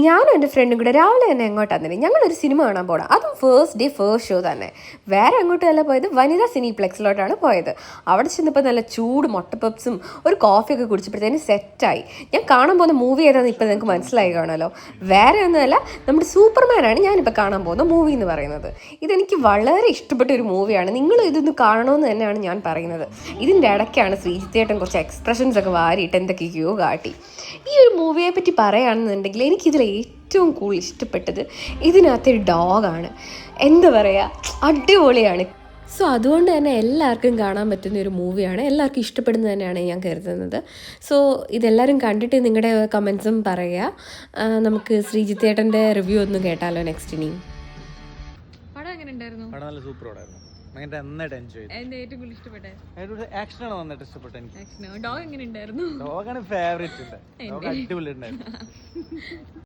ഞാനും എൻ്റെ ഫ്രണ്ടും കൂടെ രാവിലെ തന്നെ എങ്ങോട്ടാണ് തന്നെ ഞങ്ങളൊരു സിനിമ കാണാൻ പോകണം. അതും ഫസ്റ്റ് ഡേ ഫസ്റ്റ് ഷോ തന്നെ. വേറെ എങ്ങോട്ടല്ല പോയത്, വനിതാ സിനിപ്ലെക്സിലോട്ടാണ് പോയത്. അവിടെ ചെന്നപ്പോൾ നല്ല ചൂട് മുട്ട പപ്സും ഒരു കോഫിയൊക്കെ കുടിച്ചപ്പോഴത്തേന് സെറ്റായി. ഞാൻ കാണാൻ പോകുന്ന മൂവി ഏതാണെന്ന് ഇപ്പോൾ നിങ്ങൾക്ക് മനസ്സിലായി കാണുമല്ലോ. വേറെ ഒന്നുമല്ല, നമ്മുടെ സൂപ്പർമാനാണ് ഞാനിപ്പോൾ കാണാൻ പോകുന്ന മൂവി എന്ന് പറയുന്നത്. ഇതെനിക്ക് വളരെ ഇഷ്ടപ്പെട്ട ഒരു മൂവിയാണ്. നിങ്ങൾ ഇതൊന്ന് കാണണമെന്ന് തന്നെയാണ് ഞാൻ പറയുന്നത്. ഇതിൻ്റെ ഇടയ്ക്കാണ് ശ്രീജിത്തേട്ടൻ കുറച്ച് എക്സ്പ്രഷൻസ് ഒക്കെ വാരിയിട്ട് എന്തൊക്കെയോ കാട്ടി. ഈ ഒരു മൂവിയെ പറ്റി പറയുകയാണെന്നുണ്ടെങ്കിൽ എനിക്കിതിൽ ഏറ്റവും കൂടുതൽ ഇഷ്ടപ്പെട്ടത് ഇതിനകത്തൊരു ഡോഗാണ്. എന്താ പറയുക, അടിപൊളിയാണ്. സോ അതുകൊണ്ട് തന്നെ എല്ലാവർക്കും കാണാൻ പറ്റുന്ന ഒരു മൂവിയാണ്, എല്ലാവർക്കും ഇഷ്ടപ്പെടുന്നത് തന്നെയാണ് ഞാൻ കരുതുന്നത്. സോ ഇതെല്ലാവരും കണ്ടിട്ട് നിങ്ങളുടെ കമൻസും പറയുക. നമുക്ക് ശ്രീജിത്തേട്ടൻ്റെ റിവ്യൂ ഒന്ന് കേട്ടാലോ നെക്സ്റ്റ് ഇനി. പടം എങ്ങനെ ഉണ്ടായിരുന്നു? പടം നല്ല സൂപ്പർ പടമായിരുന്നു. ഭയങ്കര നന്നായിട്ട് എൻജോയ് ചെയ്തു. എന്താ ഏറ്റവും കൂടുതൽ ഇഷ്ടപ്പെട്ടെ? ആക്ഷനാണ് നന്നായിട്ട് ഇഷ്ടപ്പെട്ടത് എനിക്ക്. ഡോഗ് എങ്ങനെ ഉണ്ടായിരുന്നു? ഡോഗാണ് ഫേവറേറ്റ്. ഡോഗ് അടിപൊളി ഉണ്ടായിരുന്നു.